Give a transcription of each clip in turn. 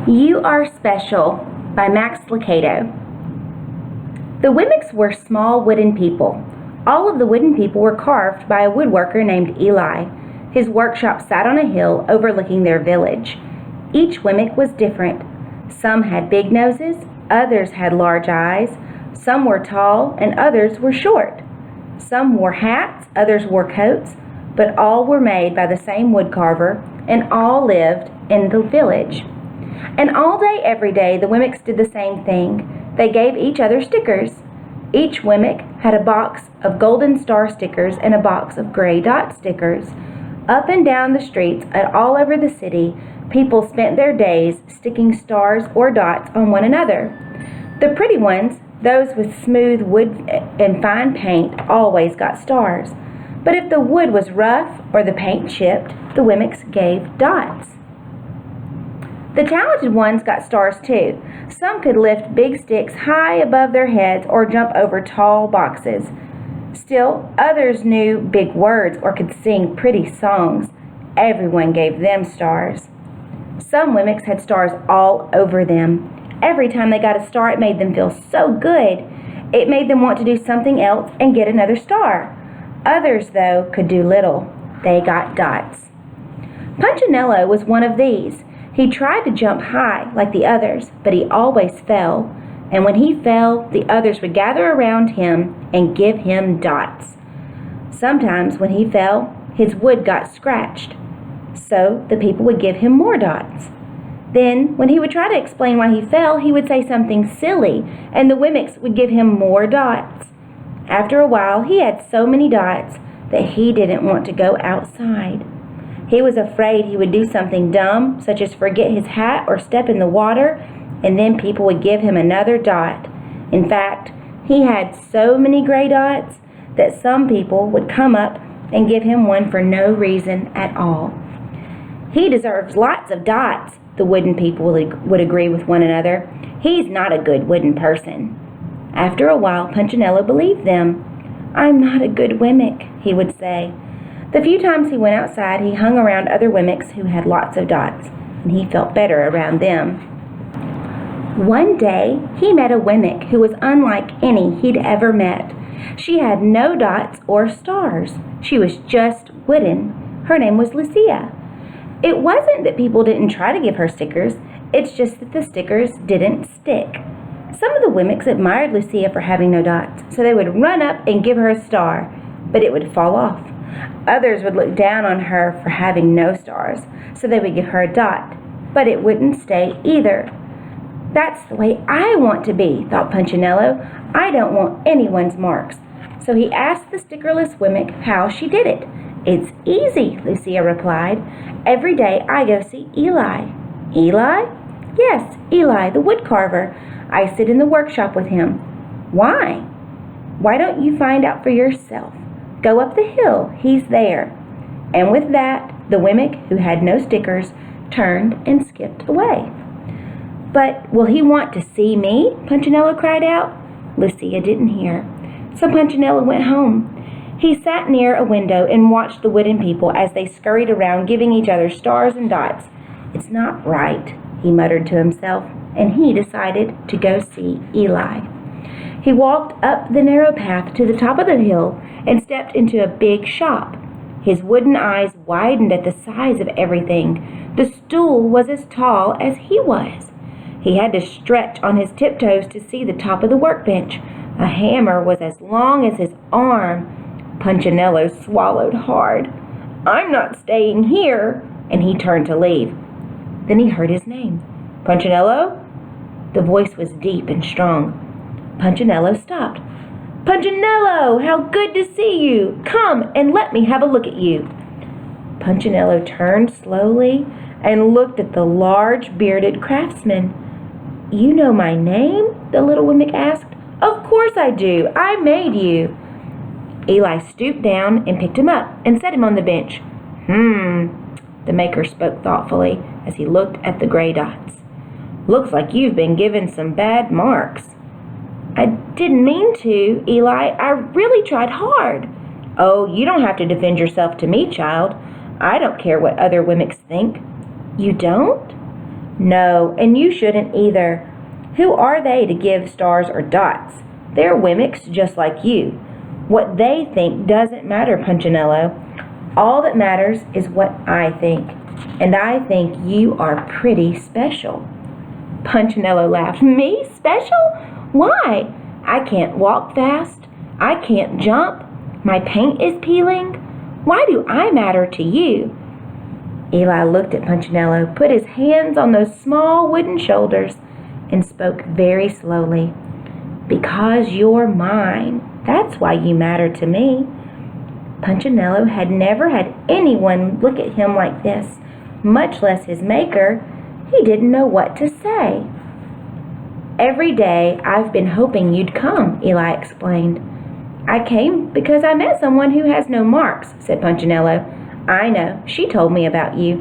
You Are Special by Max Lucado. The Wimmicks were small wooden people. All of the wooden people were carved by a woodworker named Eli. His workshop sat on a hill overlooking their village. Each Wimmick was different. Some had big noses, others had large eyes, some were tall, and others were short. Some wore hats, others wore coats, but all were made by the same woodcarver, and all lived in the village. And all day, every day, the Wimmicks did the same thing. They gave each other stickers. Each Wimmick had a box of golden star stickers and a box of gray dot stickers. Up and down the streets and all over the city, people spent their days sticking stars or dots on one another. The pretty ones, those with smooth wood and fine paint, always got stars. But if the wood was rough or the paint chipped, the Wimmicks gave dots. The talented ones got stars too. Some could lift big sticks high above their heads or jump over tall boxes. Still, others knew big words or could sing pretty songs. Everyone gave them stars. Some Wimmicks had stars all over them. Every time they got a star, it made them feel so good. It made them want to do something else and get another star. Others, though, could do little. They got dots. Punchinello was one of these. He tried to jump high like the others, but he always fell. And when he fell, the others would gather around him and give him dots. Sometimes when he fell, his wood got scratched. So the people would give him more dots. Then, when he would try to explain why he fell, he would say something silly, and the Wimmicks would give him more dots. After a while, he had so many dots that he didn't want to go outside. He was afraid he would do something dumb, such as forget his hat or step in the water, and then people would give him another dot. In fact, he had so many gray dots that some people would come up and give him one for no reason at all. He deserves lots of dots, the wooden people would agree with one another. He's not a good wooden person. After a while, Punchinello believed them. "I'm not a good Wimmick," he would say. The few times he went outside, he hung around other Wimmicks who had lots of dots, and he felt better around them. One day, he met a Wimmick who was unlike any he'd ever met. She had no dots or stars. She was just wooden. Her name was Lucia. It wasn't that people didn't try to give her stickers, it's just that the stickers didn't stick. Some of the Wimmicks admired Lucia for having no dots, so they would run up and give her a star, but it would fall off. Others would look down on her for having no stars, so they would give her a dot, but it wouldn't stay either. "That's the way I want to be," thought Punchinello. "I don't want anyone's marks." So he asked the stickerless Wimmick how she did it. "It's easy," Lucia replied. "Every day I go see Eli." "Eli?" "Yes, Eli, the woodcarver. I sit in the workshop with him." "Why?" "Why don't you find out for yourself? Go up the hill, he's there." And with that, the Wimmick, who had no stickers, turned and skipped away. "But will he want to see me?" Punchinello cried out. Lucia didn't hear. So Punchinello went home. He sat near a window and watched the wooden people as they scurried around giving each other stars and dots. "It's not right," he muttered to himself, and he decided to go see Eli. He walked up the narrow path to the top of the hill and stepped into a big shop. His wooden eyes widened at the size of everything. The stool was as tall as he was. He had to stretch on his tiptoes to see the top of the workbench. A hammer was as long as his arm. Punchinello swallowed hard. "I'm not staying here," and he turned to leave. Then he heard his name. "Punchinello?" The voice was deep and strong. Punchinello stopped. "Punchinello, how good to see you! Come and let me have a look at you." Punchinello turned slowly and looked at the large bearded craftsman. "You know my name?" the little Wimmick asked. "Of course I do. I made you." Eli stooped down and picked him up and set him on the bench. The maker spoke thoughtfully as he looked at the gray dots. "Looks like you've been given some bad marks." "I didn't mean to, Eli. I really tried hard." "Oh, you don't have to defend yourself to me, child. I don't care what other Wimmicks think." "You don't?" No, and you shouldn't either. Who are they to give stars or dots? They're Wemmicks just like you. What they think doesn't matter, Punchinello. All that matters is what I think. And I think you are pretty special. Punchinello laughed. Me? Special? Why? I can't walk fast. I can't jump. My paint is peeling. Why do I matter to you? Eli looked at Punchinello, put his hands on those small wooden shoulders, and spoke very slowly. Because you're mine. That's why you matter to me. Punchinello had never had anyone look at him like this, much less his maker. He didn't know what to say. Every day I've been hoping you'd come, Eli explained. I came because I met someone who has no marks, said Punchinello. I know. She told me about you.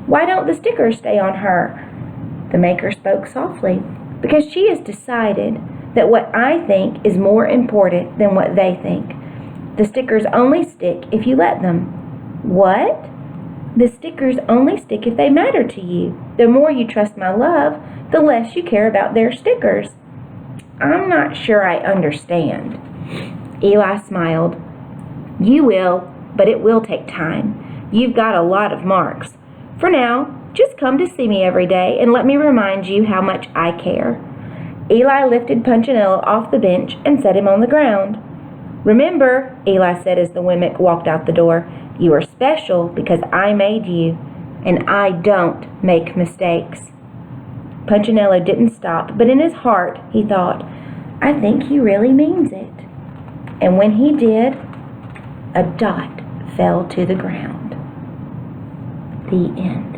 Why don't the stickers stay on her? The maker spoke softly. Because she has decided that what I think is more important than what they think. The stickers only stick if you let them. What? The stickers only stick if they matter to you. The more you trust my love, the less you care about their stickers. I'm not sure I understand. Eli smiled. You will, but it will take time. You've got a lot of marks. For now, just come to see me every day and let me remind you how much I care. Eli lifted Punchinello off the bench and set him on the ground. Remember, Eli said as the Wemmick walked out the door, you are special because I made you, and I don't make mistakes. Punchinello didn't stop, but in his heart he thought, I think he really means it. And when he did, a dot fell to the ground. The end.